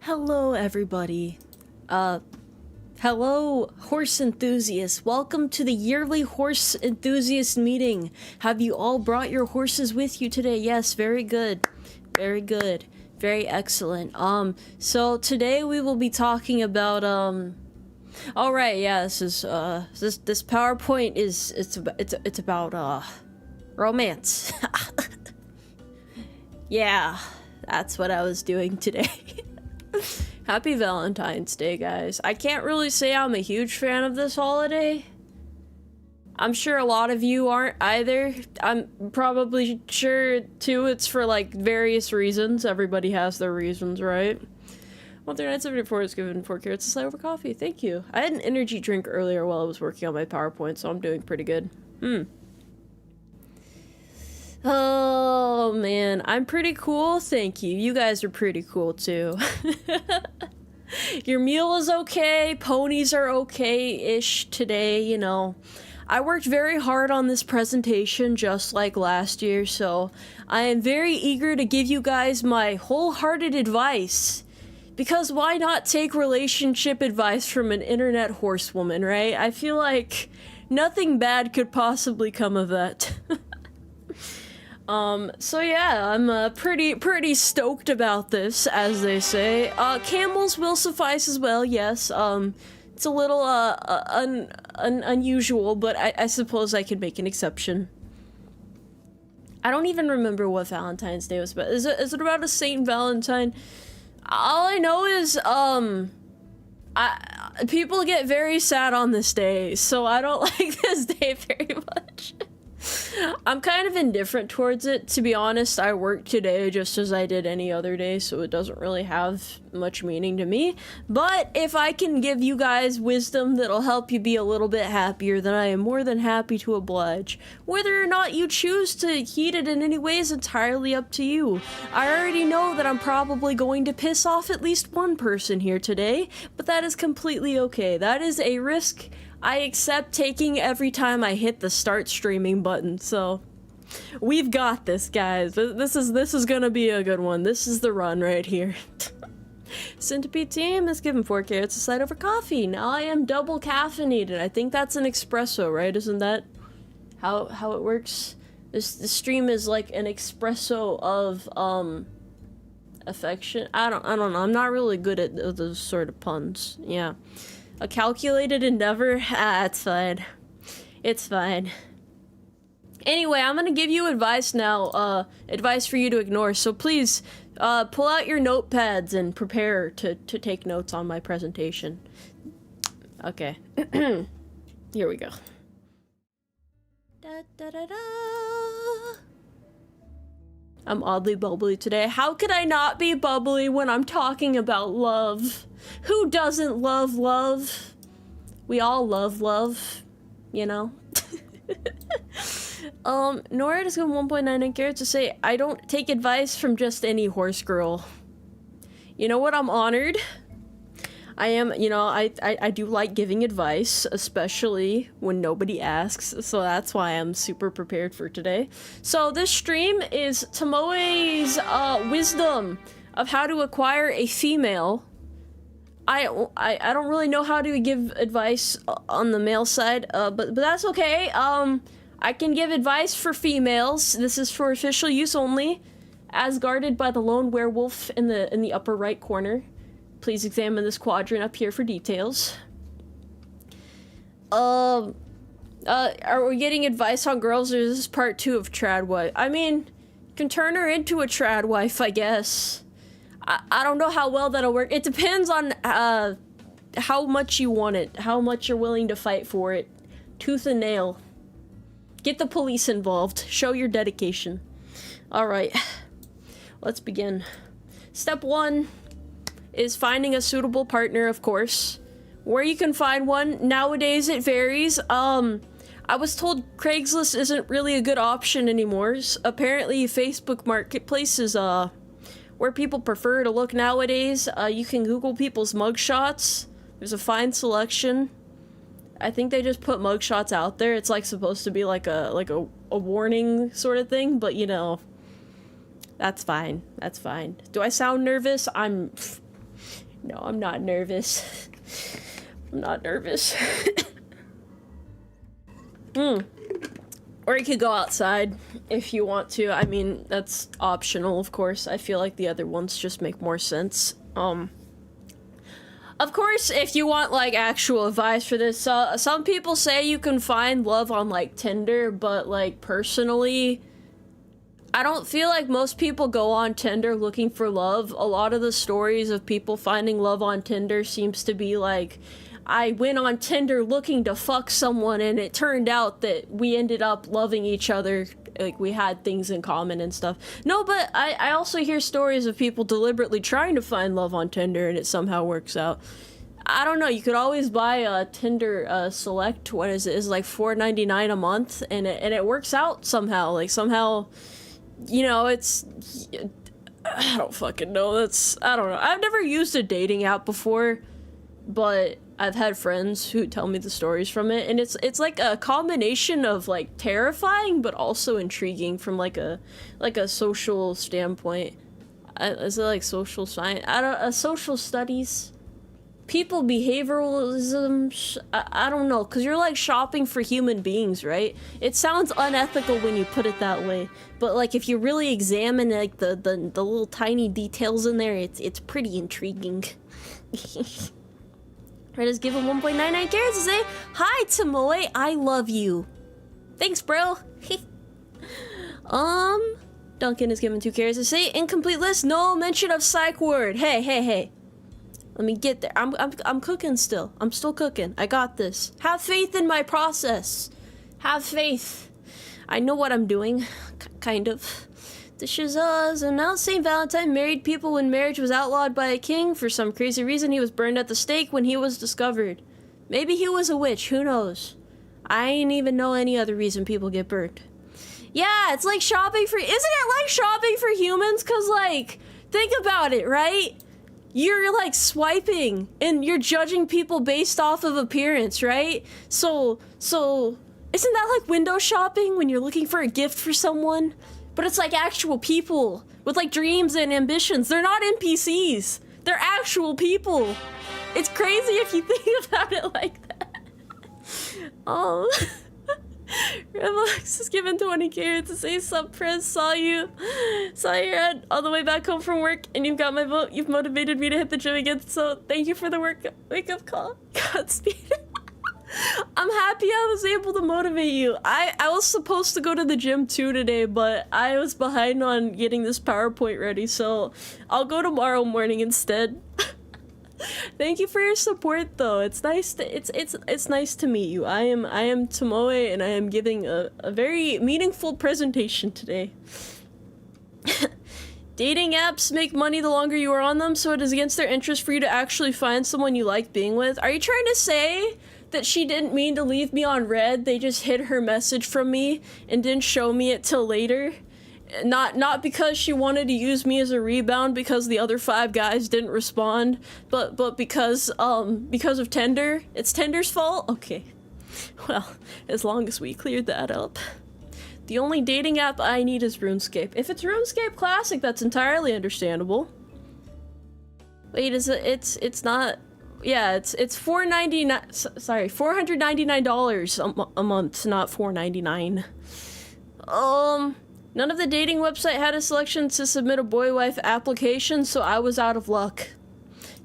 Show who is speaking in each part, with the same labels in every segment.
Speaker 1: Hello, everybody. Hello, horse enthusiasts. Welcome to the yearly horse enthusiast meeting. Have you all brought your horses with you today? Yes, very good. Very good. Very excellent. So today we will be talking about, all right, yeah, this PowerPoint is, it's about, romance. Yeah, that's what I was doing today. Happy Valentine's Day, guys. I can't really say I'm a huge fan of this holiday. I'm sure a lot of you aren't either. I'm probably sure, too, it's for, like, various reasons. Everybody has their reasons, right? 13974 is given 4 carrots a slice over coffee. Thank you. I had an energy drink earlier while I was working on my PowerPoint, so I'm doing pretty good. Oh, man. I'm pretty cool. Thank you. You guys are pretty cool, too. Your meal is okay. Ponies are okay-ish today, you know. I worked very hard on this presentation just like last year, so I am very eager to give you guys my wholehearted advice. Because why not take relationship advice from an internet horsewoman, right? I feel like nothing bad could possibly come of that. So yeah, I'm pretty stoked about this, as they say. Camels will suffice as well, yes. It's a little, unusual, but I suppose I could make an exception. I don't even remember what Valentine's Day was about. Is it about a Saint Valentine? All I know is, people get very sad on this day, so I don't like this day very much. I'm kind of indifferent towards it, to be honest. I work today just as I did any other day, so it doesn't really have much meaning to me. But if I can give you guys wisdom that'll help you be a little bit happier, then I am more than happy to oblige. Whether or not you choose to heed it in any way is entirely up to you. I already know that I'm probably going to piss off at least one person here today, but that is completely okay. That is a risk I accept taking every time I hit the start streaming button, so we've got this, guys. This is gonna be a good one. This is the run right here. Centipede team is given 4 carrots a slice over coffee. Now I am double caffeinated. I think that's an espresso, right? Isn't that how it works? The stream is like an espresso of affection. I don't know. I'm not really good at those sort of puns. Yeah. A calculated endeavor? Ah, it's fine. It's fine. Anyway, I'm gonna give you advice now, advice for you to ignore, so please, pull out your notepads and prepare to take notes on my presentation. Okay. Here we go. Da, da, da, da. I'm oddly bubbly today. How could I not be bubbly when I'm talking about love? Who doesn't love love? We all love love, you know? Nora just got 1.99 carrots to say, I don't take advice from just any horse girl. You know what? I'm honored. I am, you know, I do like giving advice, especially when nobody asks, so that's why I'm super prepared for today. So this stream is Tomoe's wisdom of how to acquire a female. I don't really know how to give advice on the male side, but that's okay. I can give advice for females. This is for official use only, as guarded by the lone werewolf in the upper right corner. Please examine this quadrant up here for details. Are we getting advice on girls, or is this part 2 of trad wife? I mean, you can turn her into a trad wife, I guess. I don't know how well that'll work. It depends on how much you want it, how much you're willing to fight for it. Tooth and nail. Get the police involved. Show your dedication. Alright. Let's begin. Step 1 is finding a suitable partner, of course. Where you can find one, nowadays it varies. I was told Craigslist isn't really a good option anymore. Apparently Facebook Marketplace is, where people prefer to look nowadays. You can Google people's mugshots. There's a fine selection. I think they just put mugshots out there. It's like supposed to be like a warning sort of thing, but you know, that's fine. That's fine. Do I sound nervous? No, I'm not nervous. I'm not nervous. Or you could go outside if you want to. I mean, that's optional, of course. I feel like the other ones just make more sense. Of course, if you want, like, actual advice for this, some people say you can find love on, like, Tinder, but, like, personally, I don't feel like most people go on Tinder looking for love. A lot of the stories of people finding love on Tinder seems to be like, I went on Tinder looking to fuck someone and it turned out that we ended up loving each other, like we had things in common and stuff. No, but I also hear stories of people deliberately trying to find love on Tinder and it somehow works out. I don't know, you could always buy a Tinder Select, what is it, it's like $4.99 a month, and it works out somehow, like somehow, you know, it's, I don't fucking know, I don't know. I've never used a dating app before, but I've had friends who tell me the stories from it, and it's like a combination of like terrifying but also intriguing from like a social standpoint. Is it like social science? Social studies, people behavioralism. I don't know, because you're like shopping for human beings, right? It sounds unethical when you put it that way, but like if you really examine like the little tiny details in there, it's pretty intriguing. I just give him 1.99 carats to say, hi, Tomoe, I love you. Thanks, bro. Duncan is given 2 carats to say, incomplete list, no mention of psych ward. Hey. Let me get there. I'm cooking still. I'm still cooking. I got this. Have faith in my process. Have faith. I know what I'm doing. Kind of. The Shazaz announced St. Valentine married people when marriage was outlawed by a king. For some crazy reason, he was burned at the stake when he was discovered. Maybe he was a witch, who knows? I ain't even know any other reason people get burned. Yeah, it's like shopping for, isn't it like shopping for humans? Cause like, think about it, right? You're like swiping and you're judging people based off of appearance, right? So, isn't that like window shopping when you're looking for a gift for someone? But it's like actual people with like dreams and ambitions. They're not NPCs. They're actual people. It's crazy if you think about it like that. Revox is given 20 carats to say sub Prez, saw your ad on the way back home from work and you've got my vote. You've motivated me to hit the gym again, so thank you for the wake up call. Godspeed. I'm happy I was able to motivate you. I was supposed to go to the gym too today, but I was behind on getting this PowerPoint ready, so I'll go tomorrow morning instead. Thank you for your support though. It's nice to it's nice to meet you. I am Tomoe and I am giving a very meaningful presentation today. Dating apps make money the longer you are on them, so it is against their interest for you to actually find someone you like being with. Are you trying to say that she didn't mean to leave me on red? They just hid her message from me and didn't show me it till later? Not because she wanted to use me as a rebound because the other 5 guys didn't respond, but because of Tinder? It's Tinder's fault? Okay. Well, as long as we cleared that up. The only dating app I need is RuneScape. If it's RuneScape Classic, that's entirely understandable. Wait, it's not... Yeah, it's $4.99. Sorry, $499 a month, not $4.99. None of the dating website had a selection to submit a boy-wife application, so I was out of luck.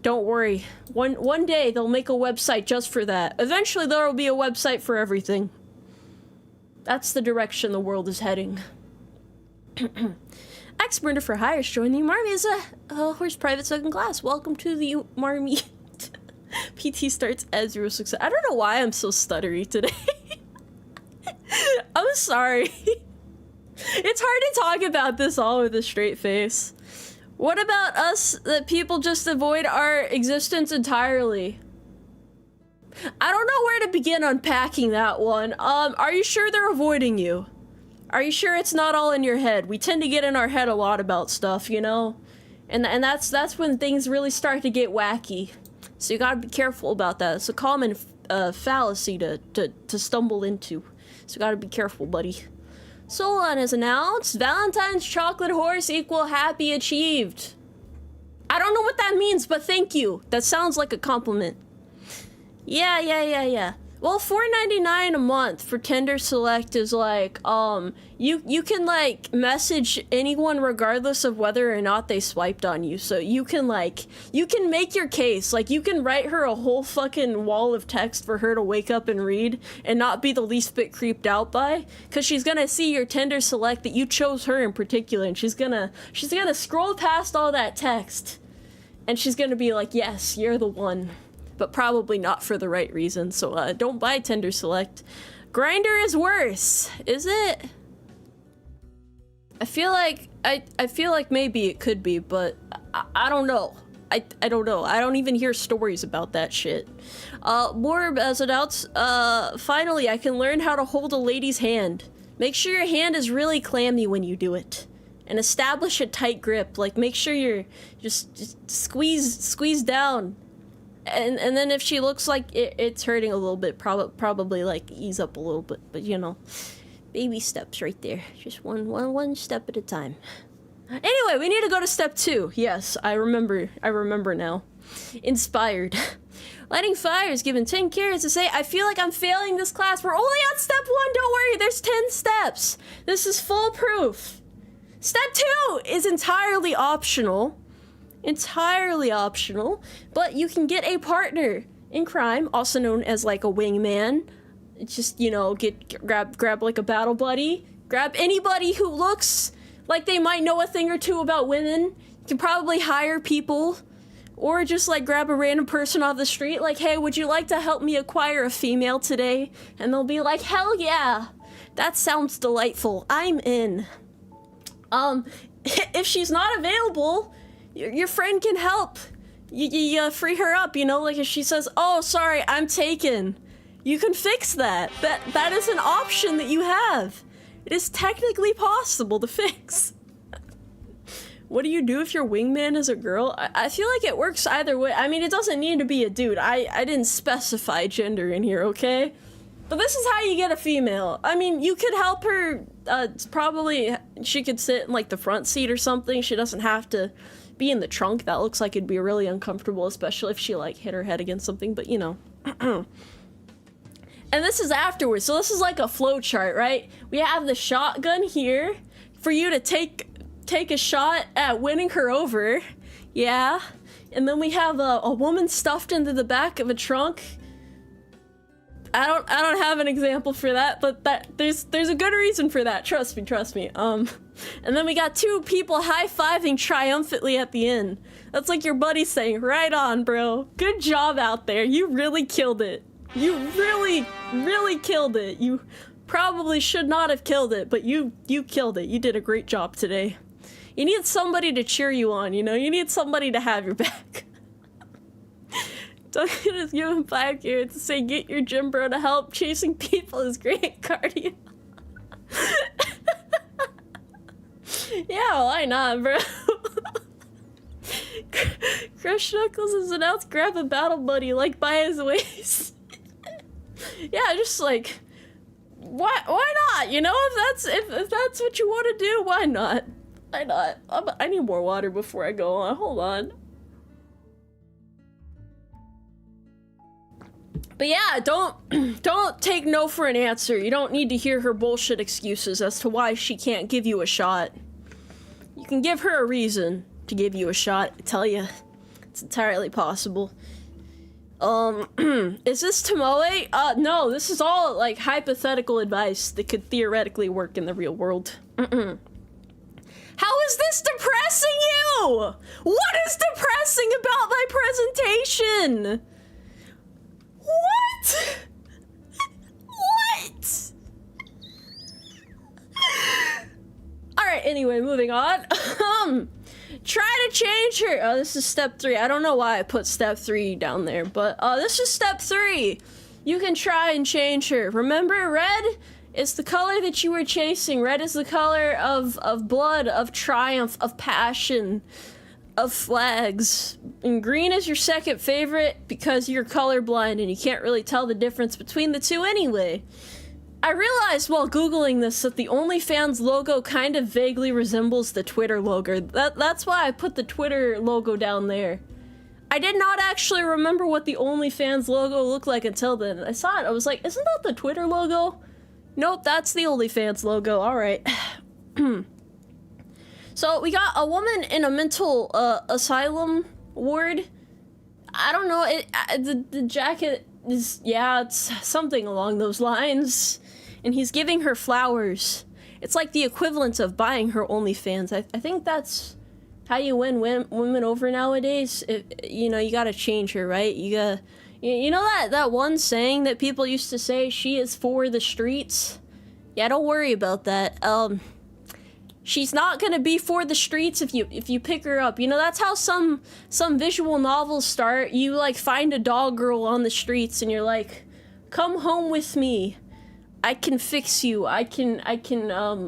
Speaker 1: Don't worry. One day they'll make a website just for that. Eventually there will be a website for everything. That's the direction the world is heading. Ex-murder for hire joined the UmARTi as a horse private second class. Welcome to the UmARTi. PT starts at 0.6. I don't know why I'm so stuttery today. I'm sorry. It's hard to talk about this all with a straight face. What about us that people just avoid our existence entirely? I don't know where to begin unpacking that one. Are you sure they're avoiding you? Are you sure it's not all in your head? We tend to get in our head a lot about stuff, you know? And that's when things really start to get wacky. So you gotta be careful about that. It's a common fallacy to stumble into. So you gotta be careful, buddy. Solon has announced Valentine's chocolate horse equal happy achieved. I don't know what that means, but thank you. That sounds like a compliment. Yeah. Well, $4.99 a month for Tinder Select is like, you can like message anyone regardless of whether or not they swiped on you. So you can make your case. Like, you can write her a whole fucking wall of text for her to wake up and read and not be the least bit creeped out by, because she's gonna see your Tinder Select that you chose her in particular, and she's gonna scroll past all that text, and she's gonna be like, yes, you're the one. But probably not for the right reason, so don't buy Tinder Select. Grindr is worse, is it? I feel like maybe it could be, but I don't know. I don't know. I don't even hear stories about that shit. More as adults, finally I can learn how to hold a lady's hand. Make sure your hand is really clammy when you do it. And establish a tight grip. Like, make sure you're just squeeze down. And then if she looks like it's hurting a little bit, probably like ease up a little bit, but you know, baby steps right there. Just one step at a time. Anyway, we need to go to step 2. Yes, I remember now. Inspired. Lighting fires, given 10 carrots to say, I feel like I'm failing this class. We're only on step 1, don't worry, there's 10 steps. This is foolproof. Step 2 is entirely optional. But you can get a partner in crime, also known as like a wingman. Just, you know, grab like a battle buddy. Grab anybody who looks like they might know a thing or two about women. You can probably hire people, or just like grab a random person off the street, like, hey, would you like to help me acquire a female today? And they'll be like, hell yeah, that sounds delightful, I'm in. If she's not available, your friend can help. You free her up, you know, like if she says, oh, sorry, I'm taken. You can fix that. That is an option that you have. It is technically possible to fix. What do you do if your wingman is a girl? I feel like it works either way. I mean, it doesn't need to be a dude. I didn't specify gender in here, okay? But this is how you get a female. I mean, you could help her, probably, she could sit in like the front seat or something. She doesn't have to be in the trunk. That looks like it'd be really uncomfortable, especially if she like hit her head against something, but you know. And this is afterwards, so this is like a flow chart, right? We have the shotgun here for you to take a shot at winning her over, yeah. And then we have a woman stuffed into the back of a trunk. I don't have an example for that, but there's a good reason for that. Trust me. And then we got 2 people high-fiving triumphantly at the end. That's like your buddy saying, right on, bro. Good job out there. You really killed it. You really, really killed it. You probably should not have killed it, but you killed it. You did a great job today. You need somebody to cheer you on, you know? You need somebody to have your back. Don't just give him 5 carrots to say, get your gym bro to help. Chasing people is great cardio. Yeah, why not, bro? Crush Knuckles is announced, grab a battle buddy, like, by his waist. Yeah, just like, why not? You know, if that's what you want to do, why not? Why not? I need more water before I go on. Hold on. But yeah, don't take no for an answer. You don't need to hear her bullshit excuses as to why she can't give you a shot. You can give her a reason to give you a shot. I tell you, it's entirely possible. Is this Tomoe? No, this is all like hypothetical advice that could theoretically work in the real world. How is this depressing you? What is depressing about my presentation? What? What? Alright, anyway, moving on. Try to change her. Oh, this is step 3. I don't know why I put step 3 down there, but this is step 3. You can try and change her. Remember, red is the color that you were chasing. Red is the color of blood, of triumph, of passion, of flags. And green is your second favorite because you're colorblind and you can't really tell the difference between the two anyway. I realized while Googling this that the OnlyFans logo kind of vaguely resembles the Twitter logo. That's why I put the Twitter logo down there. I did not actually remember what the OnlyFans logo looked like until then. I saw it, I was like, isn't that the Twitter logo? Nope, that's the OnlyFans logo, alright. So, we got a woman in a mental, asylum ward. I don't know, the jacket is, yeah, it's something along those lines. And he's giving her flowers. It's like the equivalent of buying her OnlyFans. I think that's how you win women over nowadays. You know, you gotta change her, right? You know that one saying that people used to say, she is for the streets? Yeah, don't worry about that. She's not gonna be for the streets if you pick her up. You know, that's how some visual novels start. You, like, find a dog girl on the streets and you're like, come home with me. I can fix you. I can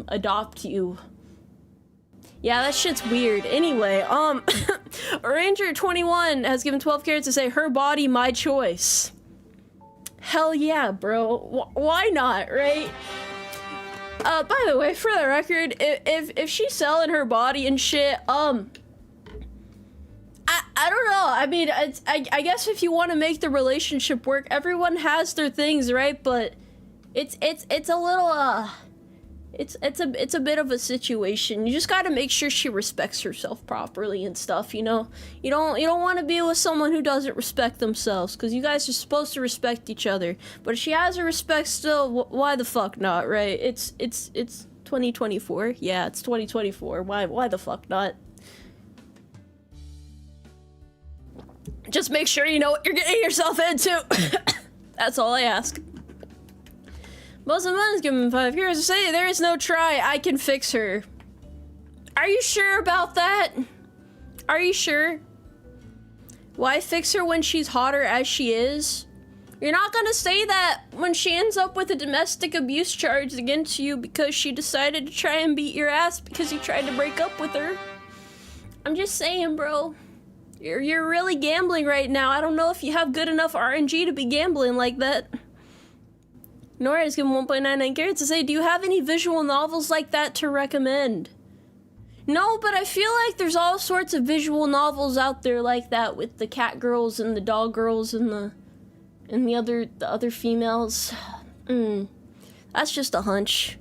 Speaker 1: adopt you. Yeah, that shit's weird. Anyway, Ranger 21 has given 12 carats to say, her body, my choice. Hell yeah, bro. Why not, right? By the way, for the record, if she's selling her body and shit, I don't know. I mean, I guess if you want to make the relationship work, everyone has their things, right? But it's a little, it's a bit of a situation. You just gotta make sure she respects herself properly and stuff, you know? You don't want to be with someone who doesn't respect themselves, because you guys are supposed to respect each other. But if she has her respect still, why the fuck not, right? It's 2024. Yeah, it's 2024. Why the fuck not? Just make sure you know what you're getting yourself into. That's all I ask. Muslim man is given 5 years to say there is no try, I can fix her. Are you sure about that? Are you sure? Why fix her when she's hotter as she is? You're not gonna say that when she ends up with a domestic abuse charge against you because she decided to try and beat your ass because you tried to break up with her. I'm just saying, bro. You're really gambling right now. I don't know if you have good enough RNG to be gambling like that. Nora is given 1.99 carats to say, do you have any visual novels like that to recommend? No, but I feel like there's all sorts of visual novels out there like that with the cat girls and the dog girls and the other females. That's just a hunch.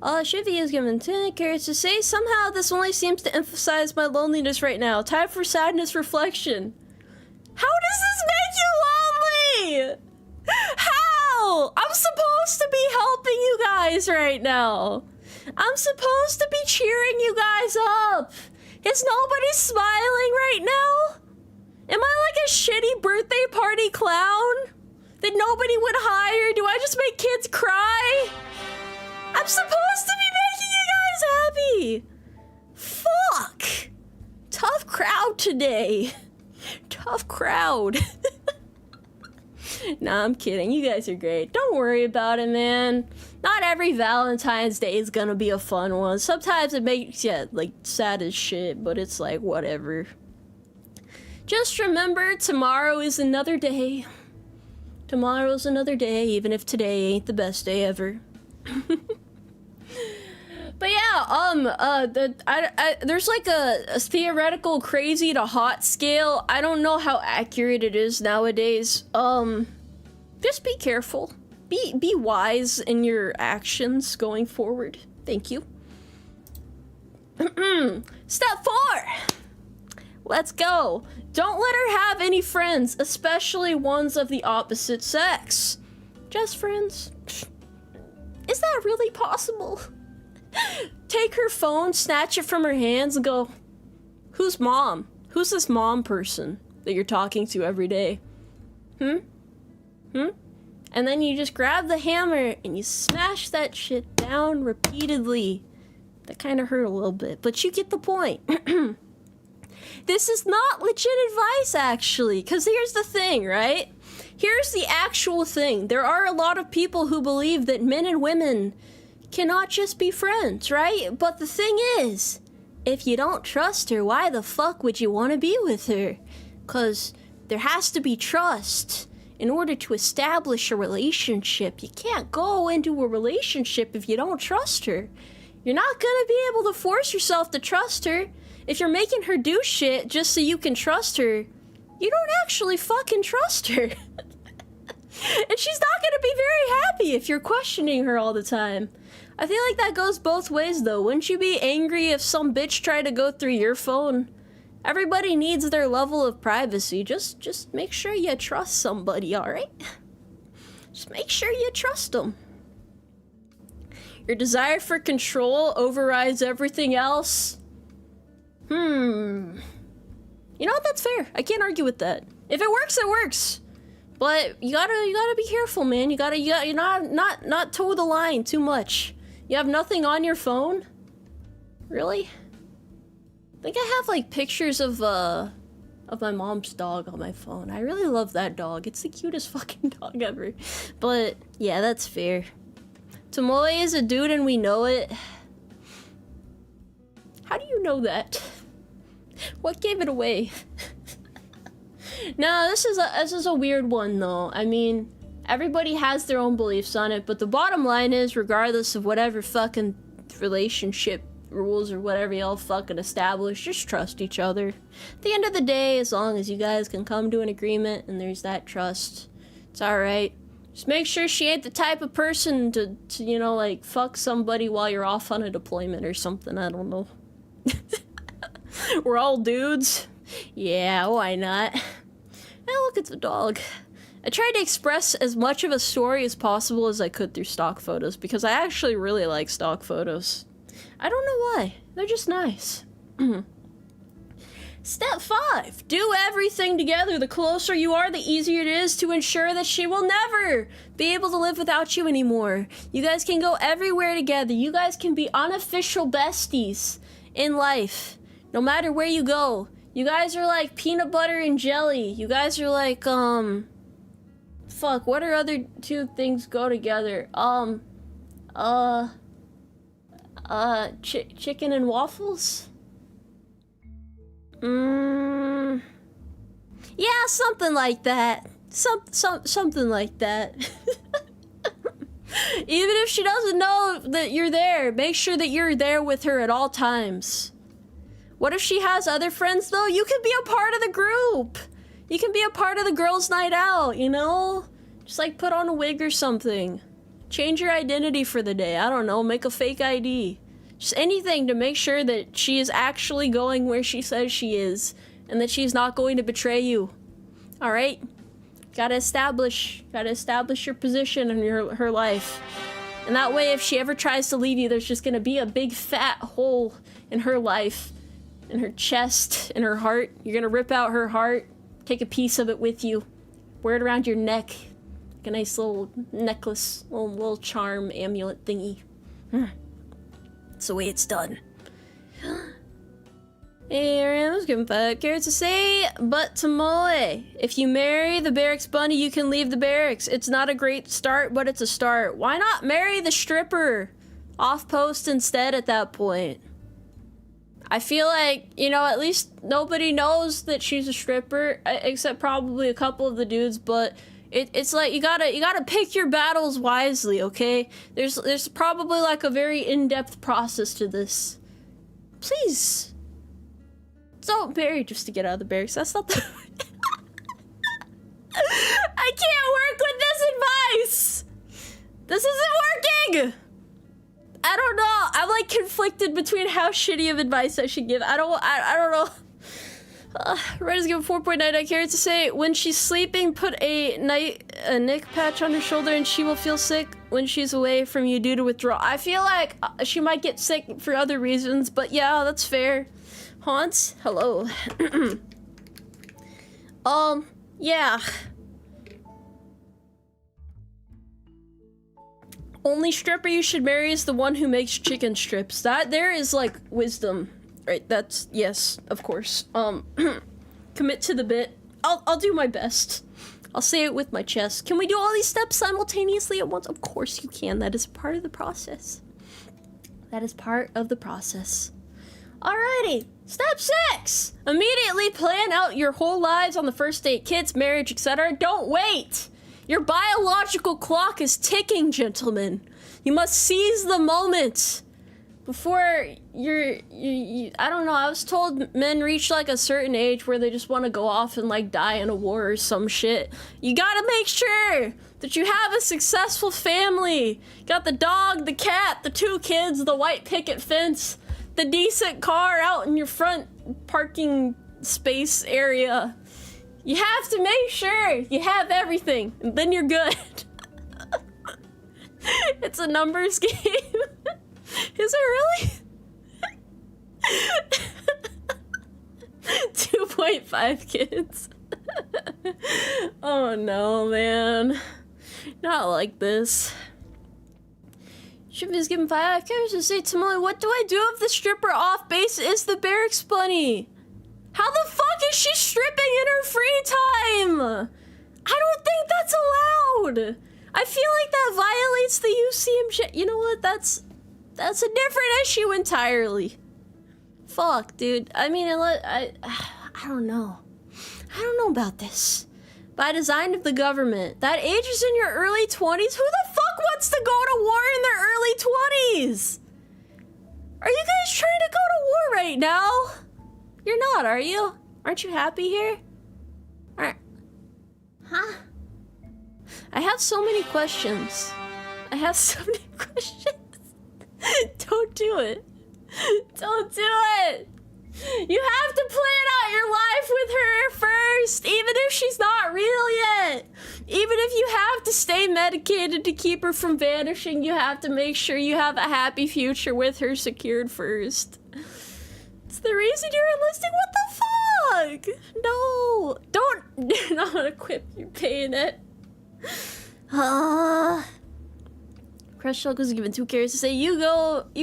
Speaker 1: Shivy is given 10 carats to say, somehow this only seems to emphasize my loneliness right now. Time for sadness reflection. How does this make you lonely? How? I'm supposed to be helping you guys right now. I'm supposed to be cheering you guys up. Is nobody smiling right now? Am I like a shitty birthday party clown that nobody would hire? Do I just make kids cry? I'm supposed to be making you guys happy. Fuck. Tough crowd today. Tough crowd. Nah, I'm kidding. You guys are great. Don't worry about it, man. Not every Valentine's Day is gonna be a fun one. Sometimes it makes you, like, sad as shit, but it's like, whatever. Just remember, tomorrow is another day. Tomorrow's another day, even if today ain't the best day ever. But yeah, there's like a theoretical crazy to hot scale. I don't know how accurate it is nowadays. Just be careful. Be wise in your actions going forward. Thank you. Step 4. Let's go. Don't let her have any friends, especially ones of the opposite sex. Just friends. Is that really possible? Take her phone, snatch it from her hands, and go, who's mom? Who's this mom person that you're talking to every day? And then you just grab the hammer and you smash that shit down repeatedly. That kind of hurt a little bit, but you get the point. This is not legit advice, actually, because here's the thing, right? Here's the actual thing. There are a lot of people who believe that men and women cannot just be friends, right? But the thing is, if you don't trust her, why the fuck would you want to be with her? Because there has to be trust. in order to establish a relationship. You can't go into a relationship if you don't trust her. You're not gonna be able to force yourself to trust her. If you're making her do shit just so you can trust her, you don't actually fucking trust her. And she's not gonna be very happy if you're questioning her all the time. I feel like that goes both ways though. Wouldn't you be angry if some bitch tried to go through your phone? Everybody needs their level of privacy. Just make sure you trust somebody, alright? Just make sure you trust them. Your desire for control overrides everything else. You know what? That's fair. I can't argue with that. If it works, it works. But you gotta be careful, man. You not toe the line too much. You have nothing on your phone? Really? I think I have like pictures of my mom's dog on my phone. I really love that dog. It's the cutest fucking dog ever. But yeah, that's fair. Tomoe is a dude and we know it. How do you know that? What gave it away? No, this is a weird one though. I mean, everybody has their own beliefs on it, but the bottom line is, regardless of whatever fucking relationship rules or whatever y'all fucking establish, just trust each other. At the end of the day, as long as you guys can come to an agreement and there's that trust, it's alright. Just make sure she ain't the type of person to you know, like, fuck somebody while you're off on a deployment or something, I don't know. We're all dudes. Yeah, why not? Hey, look at the dog. I tried to express as much of a story as possible as I could through stock photos, because I actually really like stock photos. I don't know why. They're just nice. Step 5. Do everything together. The closer you are, the easier it is to ensure that she will never be able to live without you anymore. You guys can go everywhere together. You guys can be unofficial besties in life. No matter where you go. You guys are like peanut butter and jelly. You guys are like, fuck, what are other two things go together? Chicken and waffles? Yeah, something like that. Something like that. Even if she doesn't know that you're there, make sure that you're there with her at all times. What if she has other friends though? You can be a part of the group. You can be a part of the girls' night out, you know? Just like put on a wig or something. Change your identity for the day. I don't know, make a fake ID. Just anything to make sure that she is actually going where she says she is, and that she's not going to betray you. Alright? Gotta establish your position in her life. And that way, if she ever tries to leave you, there's just gonna be a big fat hole in her life, in her chest, in her heart. You're gonna rip out her heart, take a piece of it with you, wear it around your neck, like a nice little necklace, little charm amulet thingy. That's the way it's done. Hey, I was giving 5 carrots to say, but Tomoe, if you marry the barracks bunny, you can leave the barracks. It's not a great start, but it's a start. Why not marry the stripper off post instead at that point? I feel like, you know, at least nobody knows that she's a stripper, except probably a couple of the dudes, but it's like you gotta pick your battles wisely, okay? There's probably like a very in-depth process to this. Please don't marry just to get out of the barracks. That's not the I can't work with this advice. This isn't working. I don't know. I'm like conflicted between how shitty of advice I should give. I don't know. Red is given 4.99 carrots to say, when she's sleeping, put a nick patch on her shoulder and she will feel sick when she's away from you due to withdrawal. I feel like she might get sick for other reasons, but yeah, that's fair. Haunts, hello. Yeah. Only stripper you should marry is the one who makes chicken strips. That there is like wisdom. Right, that's, yes, of course. Commit to the bit. I'll do my best. I'll say it with my chest. Can we do all these steps simultaneously at once? Of course you can. That is part of the process. That is part of the process. Alrighty. Step 6! Immediately plan out your whole lives on the first date, kids, marriage, etc. Don't wait! Your biological clock is ticking, gentlemen. You must seize the moment before I don't know, I was told men reach like a certain age where they just want to go off and like die in a war or some shit. You gotta make sure that you have a successful family. Got the dog, the cat, the 2 kids, the white picket fence, the decent car out in your front parking space area. You have to make sure you have everything, and then you're good. It's a numbers game. Is it really? 2.5 kids. Oh no, man. Not like this. Should be given 5 characters to say, Tomoe, what do I do if the stripper off base is the barracks bunny? How the fuck is she stripping in her free time? I don't think that's allowed. I feel like that violates the UCM shit. You know what? That's a different issue entirely. Fuck, dude. I mean, I don't know. I don't know about this. By design of the government. That age is in your early 20s? Who the fuck wants to go to war in their early 20s? Are you guys trying to go to war right now? You're not, are you? Aren't you happy here? Huh? I have so many questions. I have so many questions. Don't do it. Don't do it. You have to plan out your life with her first, even if she's not real yet. Even if you have to stay medicated to keep her from vanishing, you have to make sure you have a happy future with her secured first. It's the reason you're enlisting. What the fuck? No. Do not equip your bayonet. Crush Shulk was given 2 carrots to say, you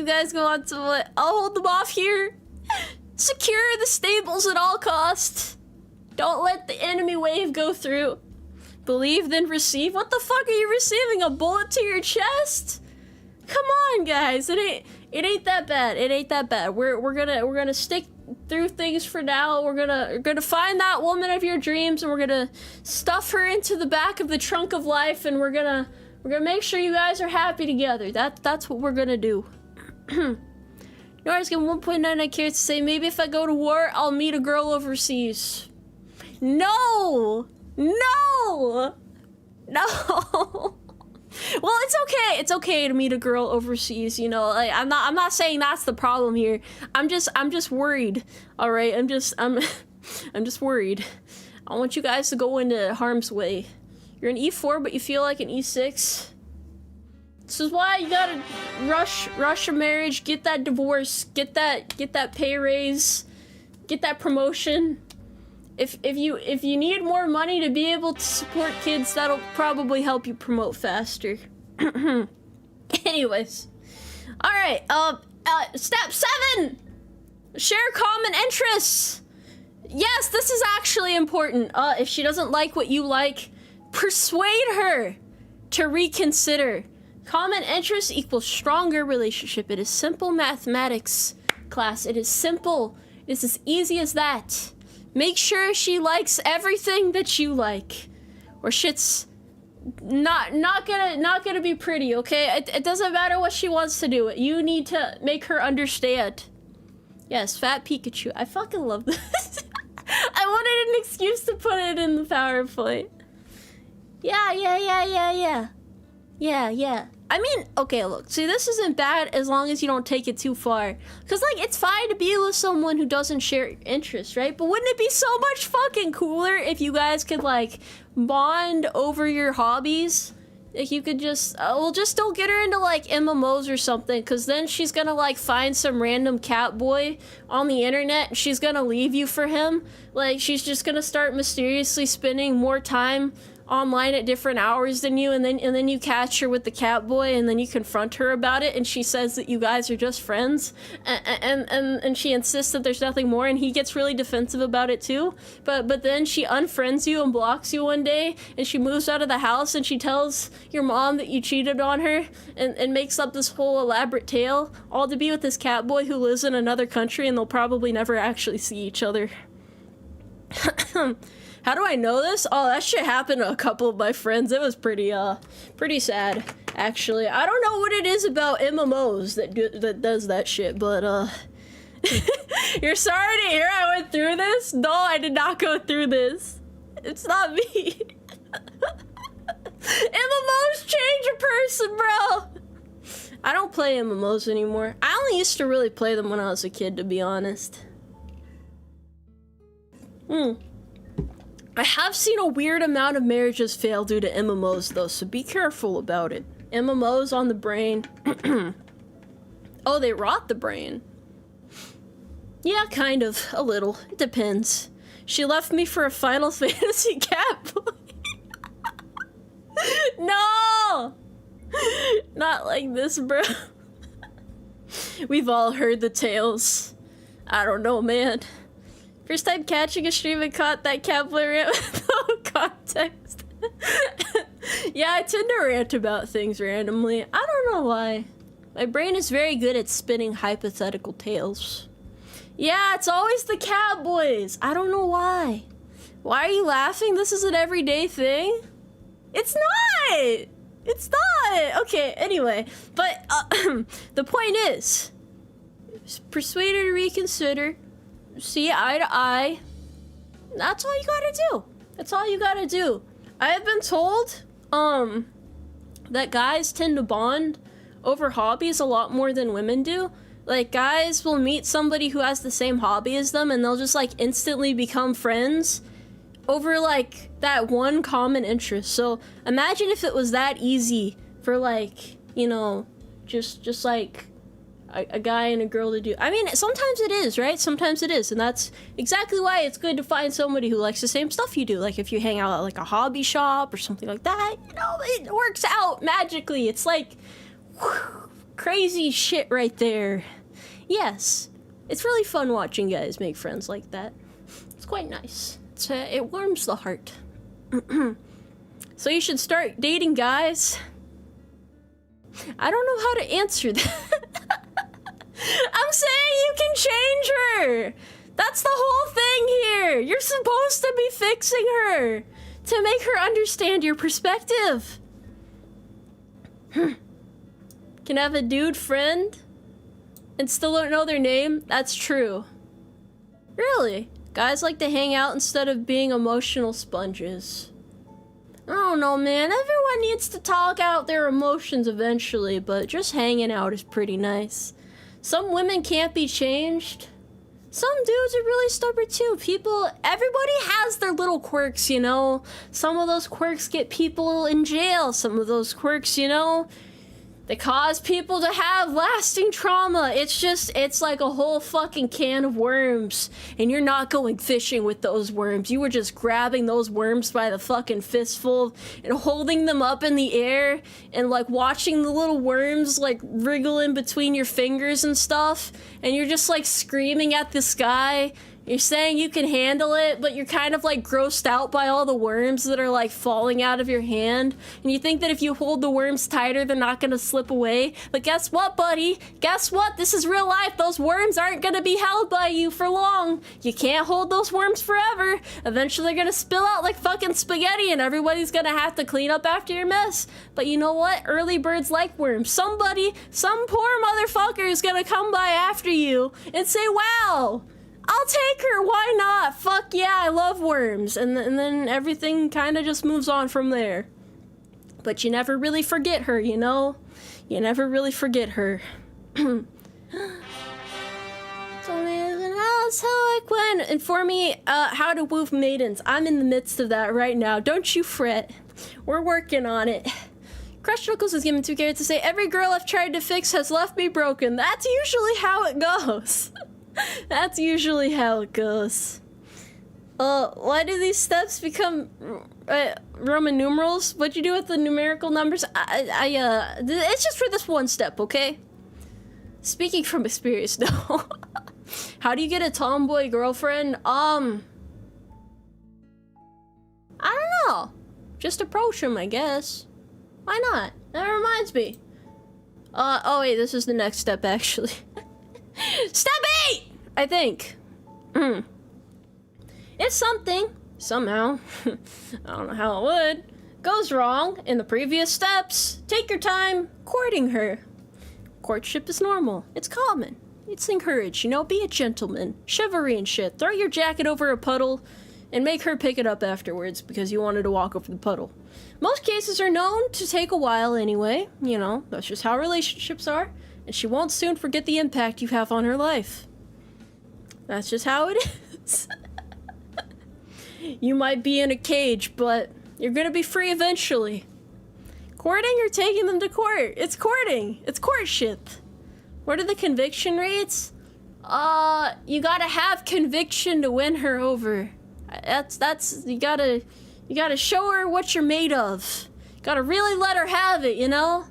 Speaker 1: guys go on to what? I'll hold them off here. Secure the stables at all costs. Don't let the enemy wave go through. Believe then receive. What the fuck are you receiving? A bullet to your chest? Come on, guys. It ain't that bad. It ain't that bad. We're gonna stick through things for now. We're gonna find that woman of your dreams, and we're gonna stuff her into the back of the trunk of life, and we're gonna make sure you guys are happy together. That's what we're gonna do. Nora's given 1.99 carrots to say, maybe if I go to war, I'll meet a girl overseas. No! No! No! Well, it's okay. It's okay to meet a girl overseas, you know. Like, I'm not saying that's the problem here. I'm just worried. All right? I'm just worried. I want you guys to go into harm's way. You're an E4, but you feel like an E6. This is why you gotta rush a marriage, get that divorce, get that pay raise, get that promotion. If you need more money to be able to support kids, that'll probably help you promote faster. Anyways, all right. Step 7: share common interests. Yes, this is actually important. If she doesn't like what you like, persuade her to reconsider. Common interests equals stronger relationship. It is simple mathematics, class. It is simple. It's as easy as that. Make sure she likes everything that you like, or shit's not gonna be pretty. Okay, it doesn't matter what she wants to do. You need to make her understand. Yes, fat Pikachu. I fucking love this. I wanted an excuse to put it in the PowerPoint. Yeah. I mean, okay, look, see, this isn't bad as long as you don't take it too far. Because, like, it's fine to be with someone who doesn't share interests, right? But wouldn't it be so much fucking cooler if you guys could, like, bond over your hobbies? Like, you could just, well, just don't get her into, like, MMOs or something, because then she's gonna, like, find some random cat boy on the internet, and she's gonna leave you for him. Like, she's just gonna start mysteriously spending more time online at different hours than you, and then you catch her with the cat boy, and then you confront her about it, and she says that you guys are just friends, and she insists that there's nothing more, and he gets really defensive about it too. But then she unfriends you and blocks you one day, and she moves out of the house, and she tells your mom that you cheated on her, and makes up this whole elaborate tale, all to be with this cat boy who lives in another country, and they'll probably never actually see each other. How do I know this? Oh, that shit happened to a couple of my friends. It was pretty sad, actually. I don't know what it is about MMOs that does that shit, but, you're sorry to hear I went through this? No, I did not go through this. It's not me. MMOs change a person, bro! I don't play MMOs anymore. I only used to really play them when I was a kid, to be honest. I have seen a weird amount of marriages fail due to MMOs, though, so be careful about it. MMOs on the brain. Oh, they rot the brain. Yeah, kind of. A little. It depends. She left me for a Final Fantasy cat boy. No! Not like this, bro. We've all heard the tales. I don't know, man. First time catching a stream and caught that cat boy rant with no context. Yeah, I tend to rant about things randomly. I don't know why. My brain is very good at spinning hypothetical tales. Yeah, it's always the cat boys. I don't know why. Why are you laughing? This is an everyday thing? It's not! It's not! Okay, anyway. But, the point is, persuade her to reconsider. See eye to eye. That's all you gotta do. That's all you gotta do. I have been told, that guys tend to bond over hobbies a lot more than women do. Like, guys will meet somebody who has the same hobby as them, and they'll just, like, instantly become friends over, like, that one common interest. So, imagine if it was that easy for, like, you know, just like, a guy and a girl to do. I mean, sometimes it is, right? Sometimes it is, and that's exactly why it's good to find somebody who likes the same stuff you do. Like, if you hang out at, like, a hobby shop or something like that, you know, it works out magically. It's like, whew, crazy shit right there. Yes, it's really fun watching guys make friends like that. It's quite nice. It warms the heart. So you should start dating guys. I don't know how to answer that. I'm saying you can change her. That's the whole thing here. You're supposed to be fixing her to make her understand your perspective. Can have a dude friend and still don't know their name? That's true. Really? Guys like to hang out instead of being emotional sponges. I don't know, man. Everyone needs to talk out their emotions eventually, but just hanging out is pretty nice. Some women can't be changed. Some dudes are really stubborn too. Everybody has their little quirks, you know? Some of those quirks get people in jail. Some of those quirks, you know, they cause people to have lasting trauma. It's like a whole fucking can of worms. And you're not going fishing with those worms. You were just grabbing those worms by the fucking fistful and holding them up in the air and like watching the little worms like wriggle in between your fingers and stuff. And you're just like screaming at the sky. You're saying you can handle it, but you're kind of like grossed out by all the worms that are like falling out of your hand. And you think that if you hold the worms tighter, they're not gonna slip away. But guess what, buddy? Guess what? This is real life. Those worms aren't gonna be held by you for long. You can't hold those worms forever. Eventually they're gonna spill out like fucking spaghetti and everybody's gonna have to clean up after your mess. But you know what? Early birds like worms. Some poor motherfucker is gonna come by after you and say, wow, I'll take her, why not? Fuck yeah, I love worms. And then everything kind of just moves on from there. But you never really forget her, you know? You never really forget her. Told me, that's how I went. Inform me how to woof maidens. I'm in the midst of that right now. Don't you fret. We're working on it. Crush Knuckles was given 2 carrots to say, every girl I've tried to fix has left me broken. That's usually how it goes. That's usually how it goes. Why do these steps become Roman numerals? What'd you do with the numerical numbers? It's just for this one step, okay? Speaking from experience, no. How do you get a tomboy girlfriend? I don't know. Just approach him, I guess. Why not? That reminds me. Oh wait, this is the next step, actually. Step 8! I think. It's something, somehow, I don't know how it would, goes wrong in the previous steps. Take your time courting her. Courtship is normal. It's common. It's encouraged, you know, be a gentleman. Chivalry and shit. Throw your jacket over a puddle and make her pick it up afterwards because you wanted to walk over the puddle. Most cases are known to take a while anyway. You know, that's just how relationships are. And she won't soon forget the impact you have on her life. That's just how it is. You might be in a cage, but you're gonna be free eventually. Courting or taking them to court? It's courting. It's courtship. What are the conviction rates? You gotta have conviction to win her over. You gotta show her what you're made of. You gotta really let her have it, you know?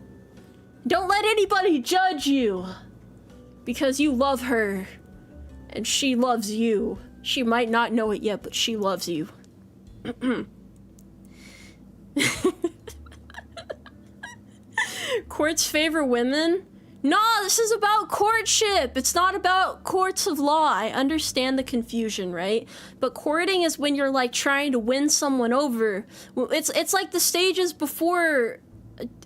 Speaker 1: Don't let anybody judge you. Because you love her. And she loves you. She might not know it yet, but she loves you. Courts favor women? No, this is about courtship. It's not about courts of law. I understand the confusion, right? But courting is when you're like trying to win someone over. It's like the stages before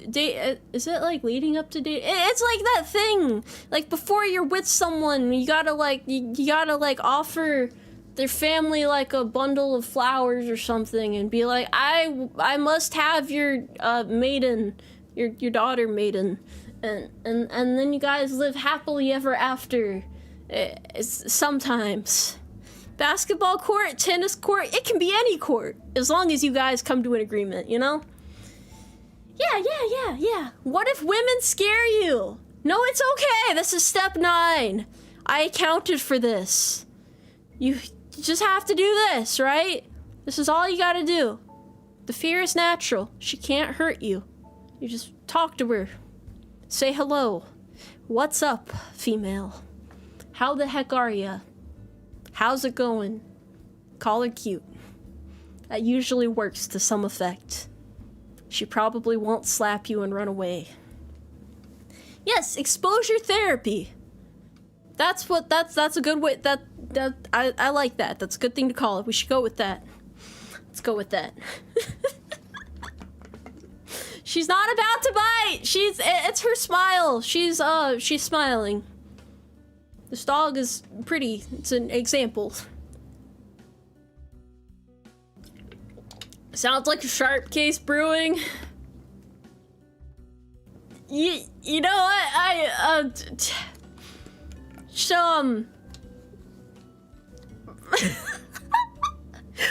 Speaker 1: date. Is it like leading up to date? It's like that thing. Like before you're with someone, you gotta like you gotta like offer their family like a bundle of flowers or something and be like, I must have your maiden, your daughter maiden, and then you guys live happily ever after. Sometimes. Basketball court, tennis court, it can be any court as long as you guys come to an agreement, you know? Yeah. What if women scare you? No, it's okay. This is step 9. I accounted for this. You just have to do this, right? This is all you gotta do. The fear is natural. She can't hurt you. You just talk to her. Say hello. What's up, female? How the heck are ya? How's it going? Call her cute. That usually works to some effect. She probably won't slap you and run away. Yes, exposure therapy. That's a good way. I like that. That's a good thing to call it. We should go with that. Let's go with that. She's not about to bite. It's her smile. She's smiling. This dog is pretty. It's an example. Sounds like a sharp case brewing. You know what?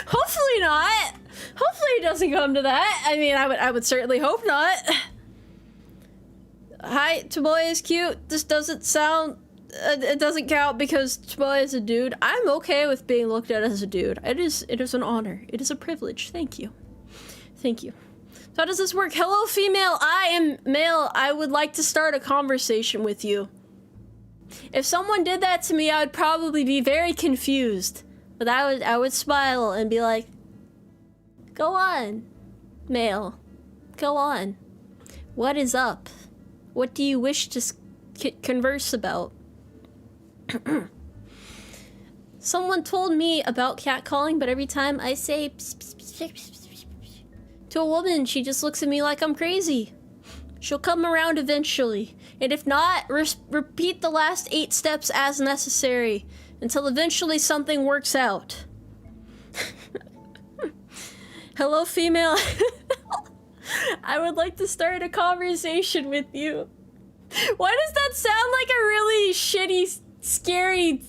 Speaker 1: Hopefully not. Hopefully it doesn't come to that. I mean, I would certainly hope not. Hi, Tomoe is cute. This doesn't sound... it doesn't count because Tomoe is a dude. I'm okay with being looked at as a dude. It is an honor. It is a privilege. Thank you. Thank you. So how does this work? Hello, female. I am male. I would like to start a conversation with you. If someone did that to me, I would probably be very confused. But I would smile and be like, go on, male. Go on. What is up? What do you wish to converse about? Someone told me about catcalling, but every time I say pss, pss, pss, pss, pss, pss, pss, to a woman, she just looks at me like I'm crazy. She'll come around eventually, and if not, repeat the last 8 steps as necessary until eventually something works out. Hello, female. I would like to start a conversation with you. Why does that sound like a really shitty, scary,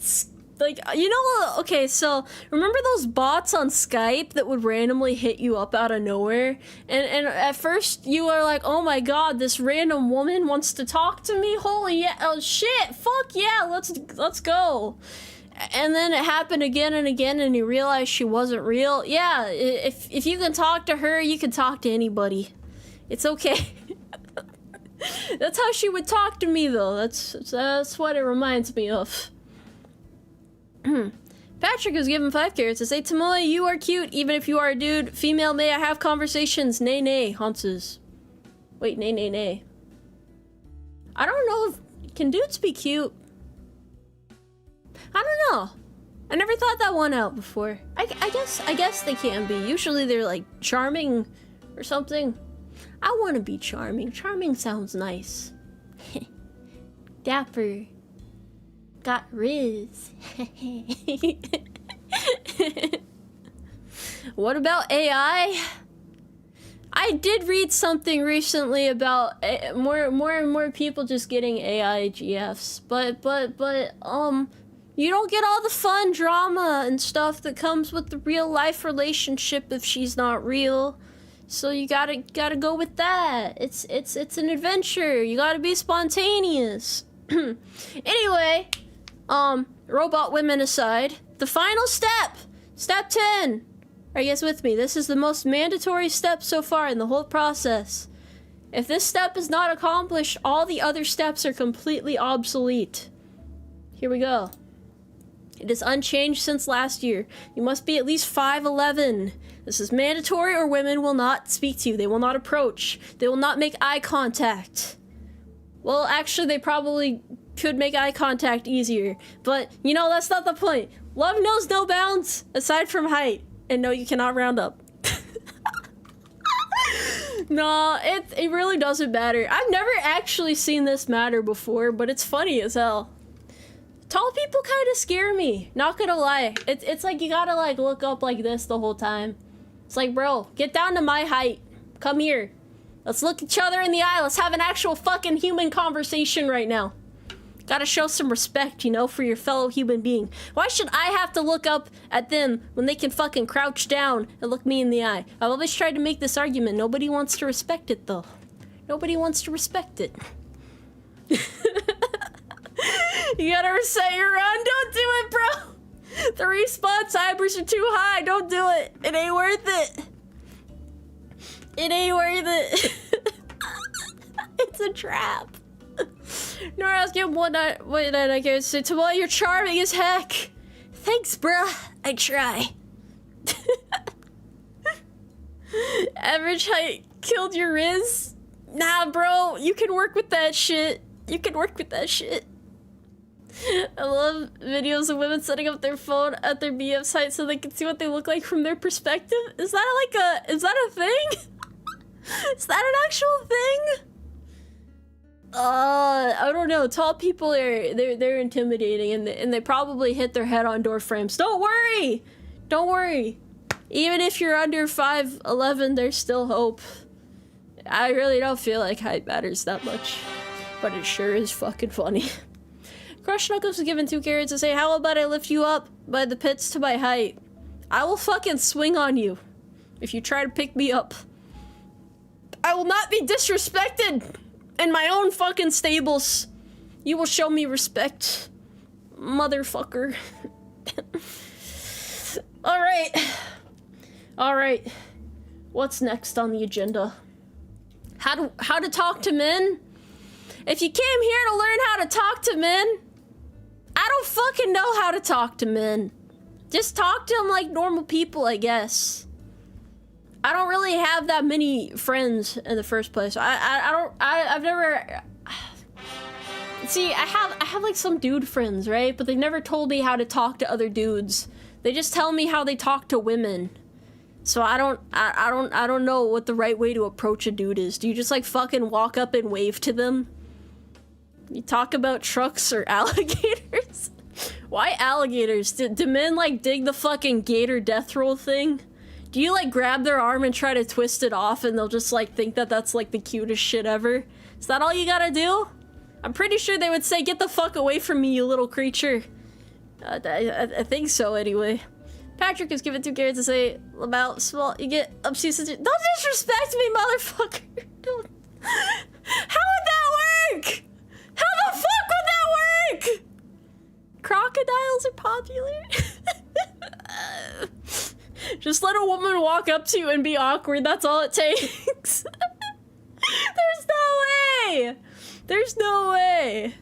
Speaker 1: like, you know, okay, so remember those bots on Skype that would randomly hit you up out of nowhere? And at first you are like, oh my god, this random woman wants to talk to me? Holy yeah, oh shit, fuck yeah, let's go. And then it happened again and again, and he realized she wasn't real. Yeah, if you can talk to her, you can talk to anybody. It's okay. That's how she would talk to me, though. That's what it reminds me of. Patrick was given 5 carrots to say, Tomoe, you are cute, even if you are a dude. Female, may I have conversations? Nay, nay, Hanses. Wait, nay, nay, nay. I don't know if... Can dudes be cute? I don't know. I never thought that one out before. I guess they can be. Usually they're like charming or something. I want to be charming. Charming sounds nice. Dapper. Got riz. What about AI? I did read something recently about more and more people just getting AI GFs, but you don't get all the fun drama and stuff that comes with the real life relationship if she's not real. So you gotta go with that. It's an adventure. You gotta be spontaneous. Anyway, robot women aside, the final step, step 10. Are you guys with me? This is the most mandatory step so far in the whole process. If this step is not accomplished, all the other steps are completely obsolete. Here we go. It is unchanged since last year. You must be at least 5'11". This is mandatory or women will not speak to you. They will not approach. They will not make eye contact. Well, actually, they probably could make eye contact easier. But, you know, that's not the point. Love knows no bounds, aside from height. And no, you cannot round up. No, it really doesn't matter. I've never actually seen this matter before, but it's funny as hell. Tall people kind of scare me, not gonna lie. It's like you gotta like look up like this the whole time. It's like, bro, get down to my height. Come here. Let's look each other in the eye. Let's have an actual fucking human conversation right now. Gotta show some respect, you know, for your fellow human being. Why should I have to look up at them when they can fucking crouch down and look me in the eye? I've always tried to make this argument. Nobody wants to respect it, though. Nobody wants to respect it. You gotta reset your run. Don't do it, bro. The respawn timers are too high. Don't do it. It ain't worth it. It ain't worth it. It's a trap. No, I was getting one night. Wait, I guess. So, Tomoe, you're charming as heck. Thanks, bruh. I try. Average height killed your Riz? Nah, bro. You can work with that shit. You can work with that shit. I love videos of women setting up their phone at their BF's height so they can see what they look like from their perspective. Is that like is that a thing? Is that an actual thing? I don't know. Tall people they're intimidating and they probably hit their head on door frames. Don't worry! Don't worry. Even if you're under 5'11", there's still hope. I really don't feel like height matters that much. But it sure is fucking funny. Crush Knuckles was given 2 carrots to say, how about I lift you up by the pits to my height? I will fucking swing on you if you try to pick me up. I will not be disrespected in my own fucking stables. You will show me respect, motherfucker. Alright. What's next on the agenda? How to talk to men? If you came here to learn how to talk to men, I don't fucking know how to talk to men. Just talk to them like normal people, I guess. I don't really have that many friends in the first place. I've never... See, I have like some dude friends, right? But they've never told me how to talk to other dudes. They just tell me how they talk to women. So I don't know what the right way to approach a dude is. Do you just like fucking walk up and wave to them? You talk about trucks or alligators? Why alligators? Do men like dig the fucking gator death roll thing? Do you like grab their arm and try to twist it off and they'll just like think that that's like the cutest shit ever? Is that all you gotta do? I'm pretty sure they would say, get the fuck away from me, you little creature. I think so anyway. Patrick is given 2 carrots to say about small, you get obsessed. Don't disrespect me, motherfucker. Don't. How would that work? How the fuck would that work? crocodiles are popular. Just let a woman walk up to you and be awkward. That's all it takes. There's no way. There's no way.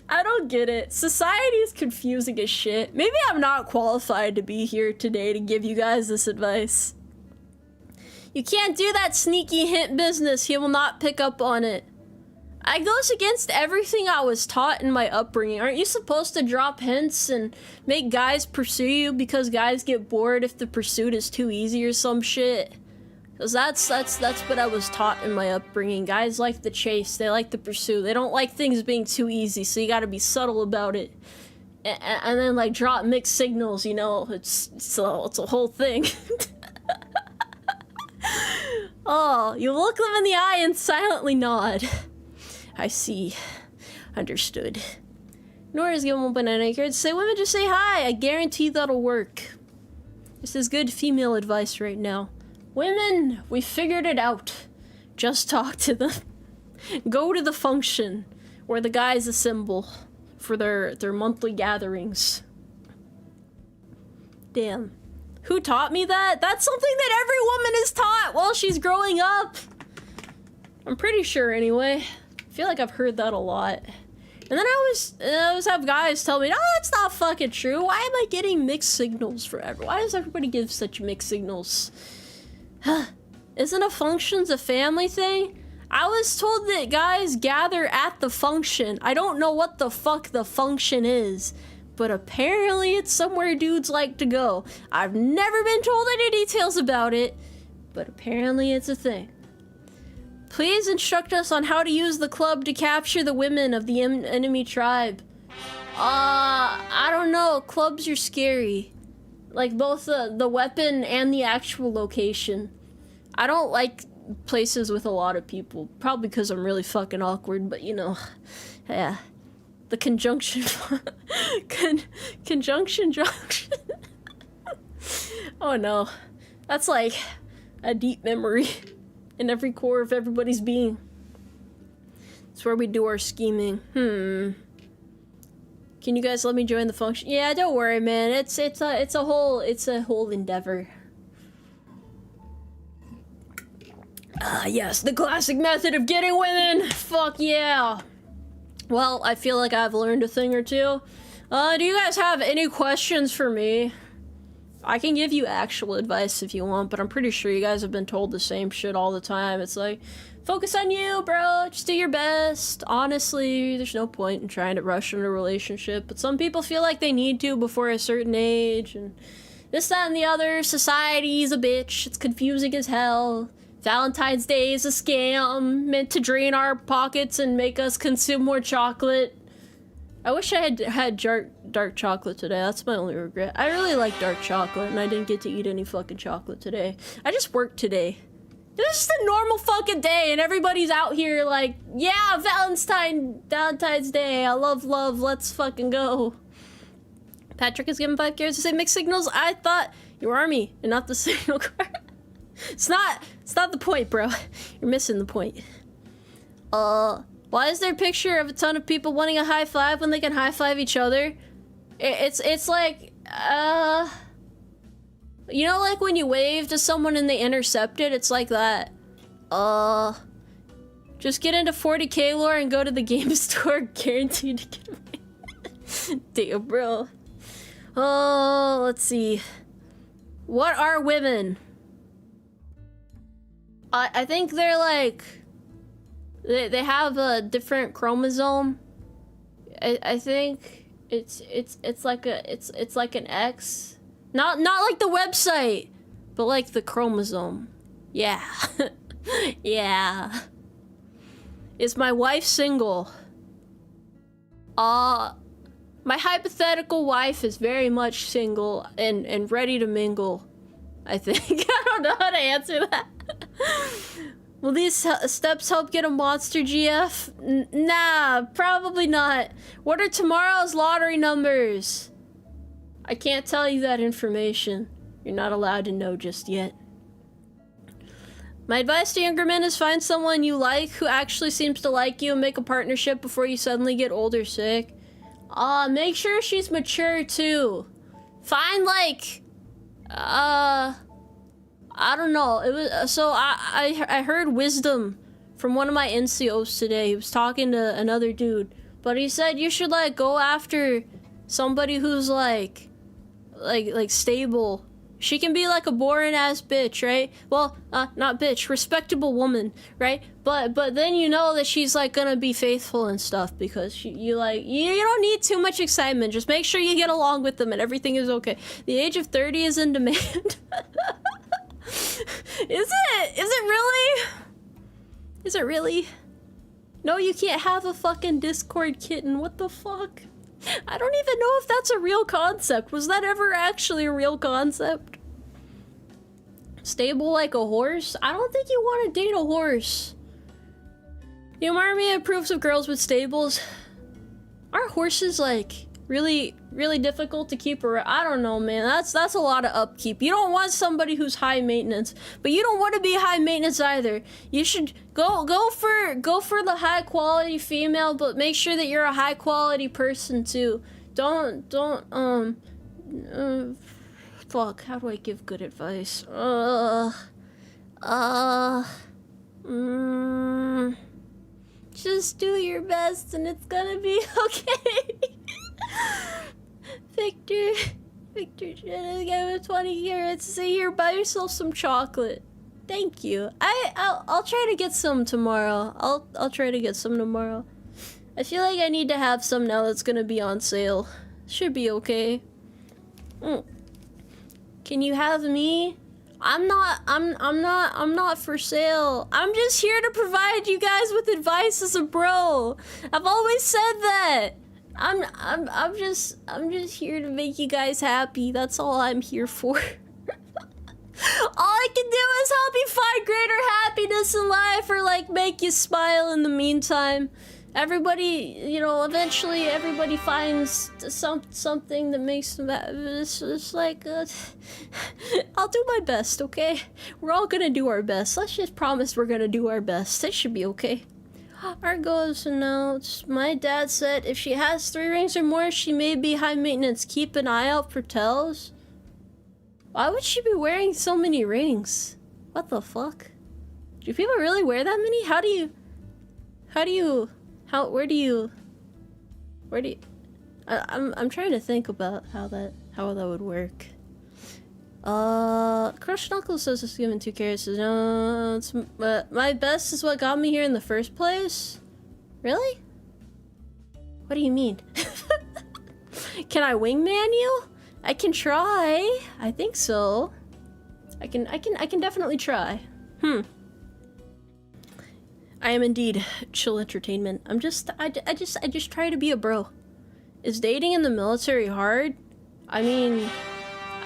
Speaker 1: I don't get it. Society is confusing as shit. Maybe I'm not qualified to be here today to give you guys this advice. You can't do that sneaky hint business. He will not pick up on it. It goes against everything I was taught in my upbringing. Aren't you supposed to drop hints and make guys pursue you because guys get bored if the pursuit is too easy or some shit? Because that's what I was taught in my upbringing. Guys like the chase. They like the pursuit. They don't like things being too easy, so you gotta be subtle about it. And then, like, drop mixed signals, you know? It's a whole thing. Oh, you look them in the eye and silently nod. I see. Understood. Nora's giving one banana here. Say women, just say hi. I guarantee that'll work. This is good female advice right now. Women, we figured it out. Just talk to them. Go to the function where the guys assemble for their monthly gatherings. Damn. Who taught me that? That's something that every woman is taught while she's growing up. I'm pretty sure anyway. I feel like I've heard that a lot. And then I always have guys tell me, no, that's not fucking true. Why am I getting mixed signals forever? Why does everybody give such mixed signals? Isn't a functions a family thing? I was told that guys gather at the function. I don't know what the fuck the function is, but apparently it's somewhere dudes like to go. I've never been told any details about it, but apparently it's a thing. Please instruct us on how to use the club to capture the women of the enemy tribe. I don't know. Clubs are scary. Like, both the weapon and the actual location. I don't like places with a lot of people. Probably because I'm really fucking awkward, but you know. Yeah. The conjunction... conjunction junction. Oh no. That's like a deep memory in every core of everybody's being. It's where we do our scheming. Can you guys let me join the function? Yeah, don't worry, man. It's a whole endeavor. Ah, yes, the classic method of getting women. Fuck yeah. Well, I feel like I've learned a thing or two. Do you guys have any questions for me? I can give you actual advice if you want, but I'm pretty sure you guys have been told the same shit all the time. It's like, focus on you, bro. Just do your best. Honestly, there's no point in trying to rush into a relationship, but some people feel like they need to before a certain age, and this, that, and the other. Society's a bitch. It's confusing as hell. Valentine's Day is a scam meant to drain our pockets and make us consume more chocolate. I wish I had dark chocolate today. That's my only regret. I really like dark chocolate, and I didn't get to eat any fucking chocolate today. I just worked today. It was just a normal fucking day, and everybody's out here like, yeah, Valentine's Day. I love love. Let's fucking go. Patrick is given 5 carrots to say mixed signals. I thought UmARTi and not the signal card. It's not the point, bro. You're missing the point. Why is there a picture of a ton of people wanting a high five when they can high five each other? It's like, you know, like when you wave to someone and they intercept it? It's like that. Just get into 40k lore and go to the game store, guaranteed to get away. Damn, bro. Oh, let's see. What are women? I think they're like... They have a different chromosome. I think it's like an X. Not like the website, but like the chromosome. Yeah. Yeah. Is my wife single? My hypothetical wife is very much single and ready to mingle, I think. I don't know how to answer that. Will these steps help get a monster GF? Nah, probably not. What are tomorrow's lottery numbers? I can't tell you that information. You're not allowed to know just yet. My advice to younger men is find someone you like who actually seems to like you and make a partnership before you suddenly get old or sick. Make sure she's mature too. Find like, I don't know. It was so I heard wisdom from one of my NCOs today. He was talking to another dude, but he said you should like go after somebody who's like stable. She can be like a boring ass bitch, right? Well, not bitch, respectable woman, right? But then you know that she's like gonna be faithful and stuff because you don't need too much excitement. Just make sure you get along with them and everything is okay. The age of 30 is in demand. Is it really? Is it really? No, you can't have a fucking Discord kitten. What the fuck? I don't even know if that's a real concept. Was that ever actually a real concept? Stable like a horse? I don't think you want to date a horse. UmARTi approves of girls with stables. Are horses like really difficult to keep around? I don't know, man. That's a lot of upkeep. You don't want somebody who's high maintenance, but you don't want to be high maintenance either. You should go for the high quality female, but make sure that you're a high quality person too. Fuck, how do I give good advice? Just do your best and it's gonna be okay. Victor should have given 20 carrots. Say here, buy yourself some chocolate. Thank you. I'll try to get some tomorrow. I'll try to get some tomorrow. I feel like I need to have some now that's gonna be on sale. Should be okay. Can you have me? I'm not for sale. I'm just here to provide you guys with advice as a bro. I've always said that. I'm just here to make you guys happy. That's all I'm here for. All I can do is help you find greater happiness in life or like make you smile in the meantime. Everybody, you know, eventually everybody finds something that makes them happy. It's like, I'll do my best, okay? We're all gonna do our best. Let's just promise we're gonna do our best. It should be okay. Our goals and notes. My dad said if she has 3 rings or more, she may be high maintenance. Keep an eye out for tells. Why would she be wearing so many rings? What the fuck? Do people really wear that many? I'm trying to think about how that would work. Crush Knuckles says it's given 2 carrots. No, it's my best is what got me here in the first place. Really? What do you mean? Can I wingman you? I can try. I think so. I can definitely try. I am indeed chill entertainment. I just try to be a bro. Is dating in the military hard? I mean,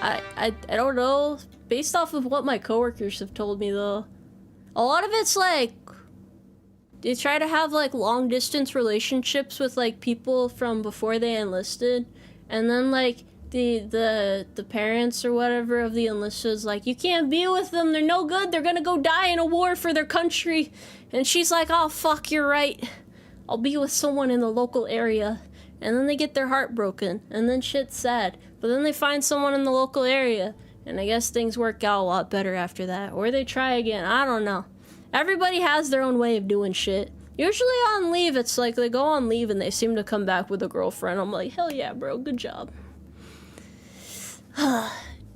Speaker 1: I don't know. Based off of what my coworkers have told me though, a lot of it's like they try to have like long distance relationships with like people from before they enlisted, and then like the parents or whatever of the enlisted's like, you can't be with them, they're no good, they're gonna go die in a war for their country. And she's like, oh fuck, you're right, I'll be with someone in the local area. And then they get their heart broken, and then shit's sad. But then they find someone in the local area, and I guess things work out a lot better after that. Or they try again, I don't know. Everybody has their own way of doing shit. Usually on leave, it's like they go on leave and they seem to come back with a girlfriend. I'm like, hell yeah, bro, good job.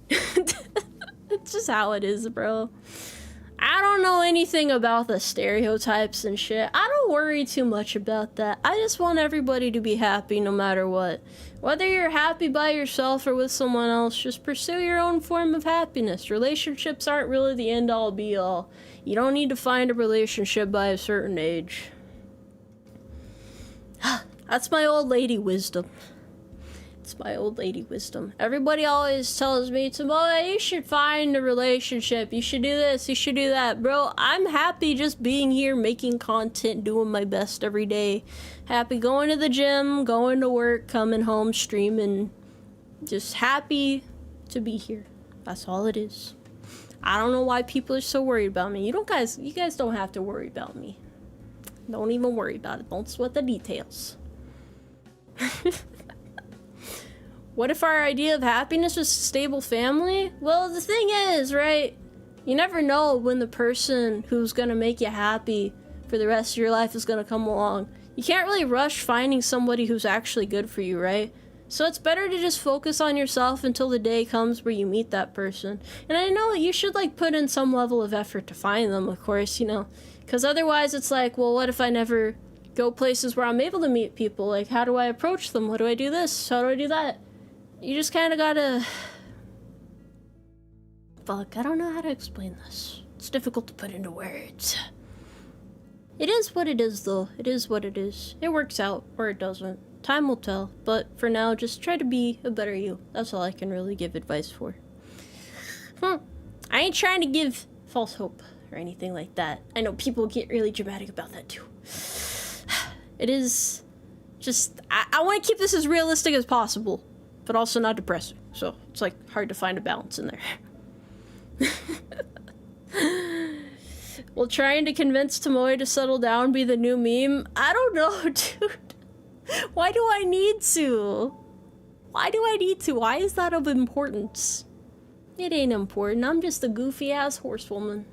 Speaker 1: It's just how it is, bro. I don't know anything about the stereotypes and shit. I don't worry too much about that. I just want everybody to be happy no matter what. Whether you're happy by yourself or with someone else, just pursue your own form of happiness. Relationships aren't really the end-all be-all. You don't need to find a relationship by a certain age. That's my old lady wisdom. It's my old lady wisdom. Everybody always tells me, Tomoe, you should find a relationship. You should do this, you should do that. Bro, I'm happy just being here, making content, doing my best every day. Happy going to the gym, going to work, coming home, streaming. Just happy to be here. That's all it is. I don't know why people are so worried about me. You guys don't have to worry about me. Don't even worry about it. Don't sweat the details. What if our idea of happiness was a stable family? Well, the thing is, right? You never know when the person who's gonna make you happy for the rest of your life is gonna come along. You can't really rush finding somebody who's actually good for you, right? So it's better to just focus on yourself until the day comes where you meet that person. And I know you should like put in some level of effort to find them, of course, you know, because otherwise it's like, well, what if I never go places where I'm able to meet people? Like, how do I approach them? What do I do this? How do I do that? You just kind of gotta... Fuck, I don't know how to explain this. It's difficult to put into words. It is what it is, though. It is what it is. It works out, or it doesn't. Time will tell, but for now, just try to be a better you. That's all I can really give advice for. I ain't trying to give false hope or anything like that. I know people get really dramatic about that, too. It is just... I want to keep this as realistic as possible, but also not depressing. So, it's, like, hard to find a balance in there. Will trying to convince Tomoe to settle down be the new meme? I don't know, dude. Why do I need to? Why do I need to? Why is that of importance? It ain't important. I'm just a goofy-ass horsewoman.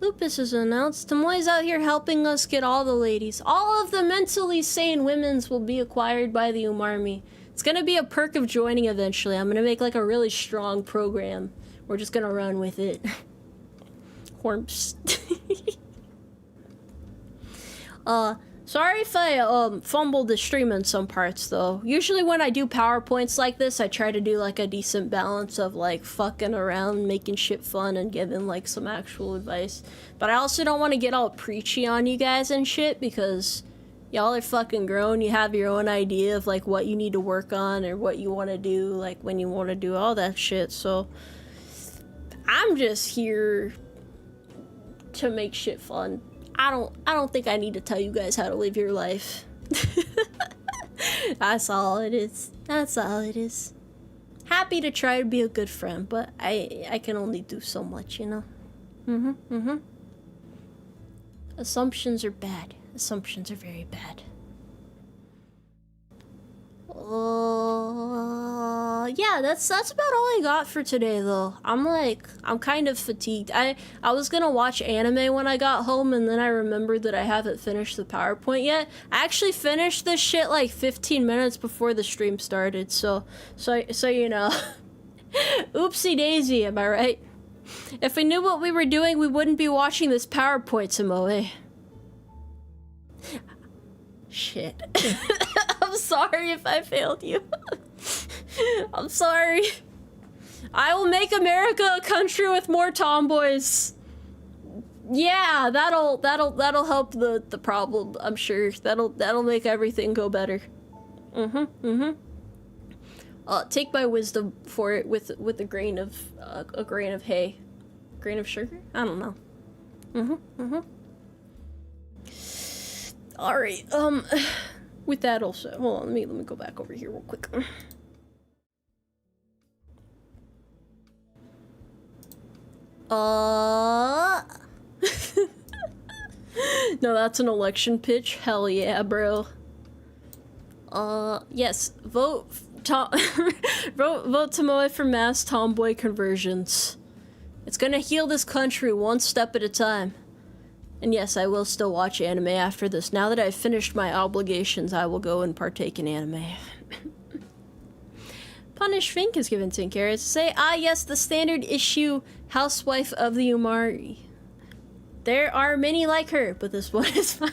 Speaker 1: Lupus is announced. Tomoe's out here helping us get all the ladies. All of the mentally sane women's will be acquired by the UmARmy. It's gonna be a perk of joining eventually. I'm gonna make like a really strong program. We're just gonna run with it. Horms. Sorry if I, fumbled the stream in some parts, though. Usually when I do PowerPoints like this, I try to do, like, a decent balance of, like, fucking around, making shit fun, and giving, like, some actual advice. But I also don't want to get all preachy on you guys and shit, because y'all are fucking grown. You have your own idea of, like, what you need to work on, or what you want to do, like, when you want to do all that shit, so... I'm just here to make shit fun. I don't think I need to tell you guys how to live your life. That's all it is. That's all it is. Happy to try to be a good friend, but I can only do so much, you know? Assumptions are bad. Assumptions are very bad. Yeah, that's about all I got for today, though. I'm kind of fatigued. I was gonna watch anime when I got home, and then I remembered that I haven't finished the PowerPoint yet. I actually finished this shit like 15 minutes before the stream started, so you know. Oopsie daisy, am I right? If we knew what we were doing, we wouldn't be watching this PowerPoint, Tomoe. Shit. I'm sorry if I failed you. I'm sorry. I will make America a country with more tomboys. Yeah, that'll help the problem, I'm sure. That'll make everything go better. Take my wisdom for it with a grain of hay. Grain of sugar? I don't know. Alright, with that also, hold on, let me go back over here real quick. No, that's an election pitch? Hell yeah, bro. Yes, vote Tomoe for mass tomboy conversions. It's gonna heal this country one step at a time. And yes, I will still watch anime after this. Now that I've finished my obligations, I will go and partake in anime. Punish Fink is given 10 carrots to say, ah yes, the standard issue housewife of the UmARty. There are many like her, but this one is fine.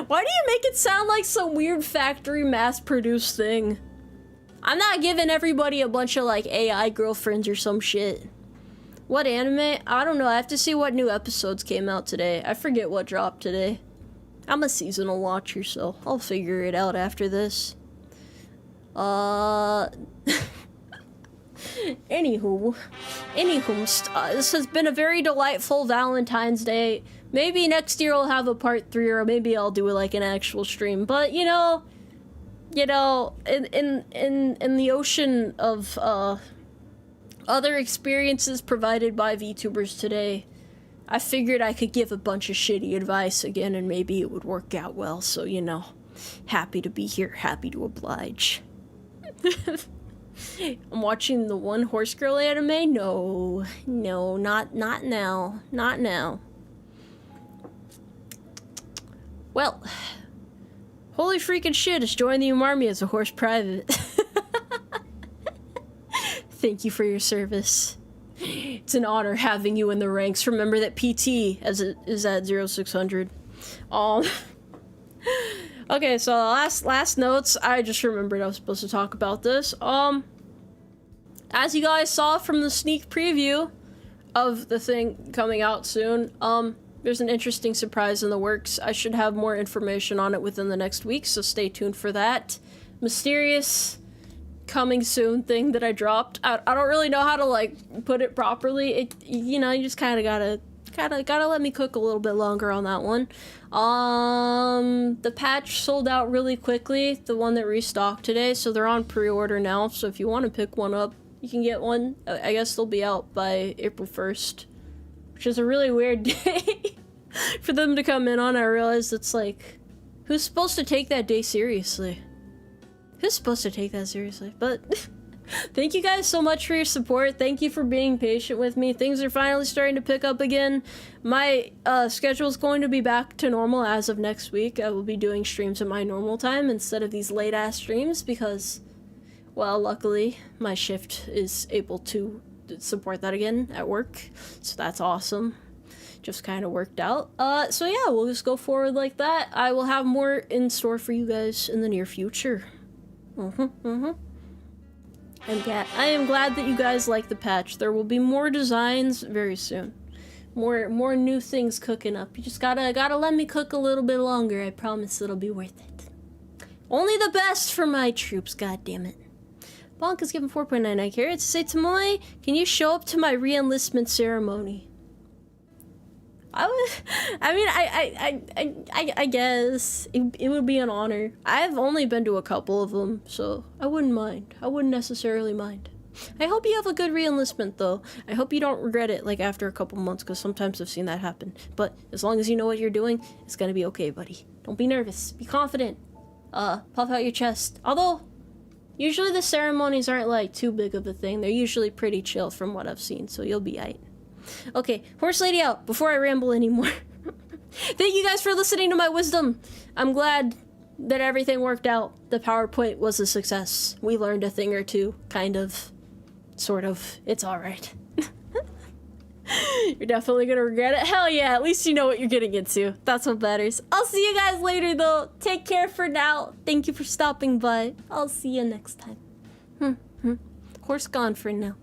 Speaker 1: Why do you make it sound like some weird factory mass-produced thing? I'm not giving everybody a bunch of like AI girlfriends or some shit. What anime? I don't know. I have to see what new episodes came out today. I forget what dropped today. I'm a seasonal watcher, so I'll figure it out after this. Anywho, this has been a very delightful Valentine's Day. Maybe next year I'll have a part 3, or maybe I'll do like an actual stream. But you know, in the ocean of other experiences provided by VTubers today, I figured I could give a bunch of shitty advice again, and maybe it would work out well. So you know, Happy to be here, happy to oblige. I'm watching the One Horse Girl anime? No, not now. Not now. Well, holy freaking shit, it's joined the UmARMy as a horse private. Thank you for your service. It's an honor having you in the ranks. Remember that PT is at 0600. Okay, so last notes. I just remembered I was supposed to talk about this. As you guys saw from the sneak preview of the thing coming out soon, there's an interesting surprise in the works. I should have more information on it within the next week, so stay tuned for that. Mysterious coming soon thing that I dropped. I don't really know how to like put it properly. You know, you just kind of gotta let me cook a little bit longer on that one. The patch sold out really quickly, the one that restocked today, so they're on pre-order now. So if you want to pick one up, you can get one. I guess they'll be out by April 1st, which is a really weird day for them to come in on. I realized it's like, who's supposed to take that day seriously? Who's supposed to take that seriously? But thank you guys so much for your support. Thank you for being patient with me. Things are finally starting to pick up again. My schedule is going to be back to normal as of next week. I will be doing streams at my normal time instead of these late ass streams because, well, luckily my shift is able to support that again at work. So that's awesome. Just kind of worked out. So yeah, we'll just go forward like that. I will have more in store for you guys in the near future. I am glad that you guys like the patch. There will be more designs very soon. More new things cooking up. You just gotta let me cook a little bit longer. I promise it'll be worth it. Only the best for my troops, god damn it. Bonk is given 4.99 carrots to say, Tomoe, can you show up to my re-enlistment ceremony? I guess it would be an honor. I've only been to a couple of them, so I wouldn't mind. I wouldn't necessarily mind. I hope you have a good re-enlistment, though. I hope you don't regret it, like, after a couple months, because sometimes I've seen that happen. But as long as you know what you're doing, it's gonna be okay, buddy. Don't be nervous. Be confident. Puff out your chest. Although, usually the ceremonies aren't, like, too big of a thing. They're usually pretty chill from what I've seen, so you'll be aight. Okay, horse lady out before I ramble anymore. Thank you guys for listening to my wisdom. I'm glad that everything worked out. The PowerPoint was a success. We learned a thing or two, kind of, sort of. It's alright. You're definitely gonna regret it. Hell yeah, at least you know what you're getting into. That's what matters. I'll see you guys later though. Take care for now. Thank you for stopping by. I'll see you next time. Horse gone for now.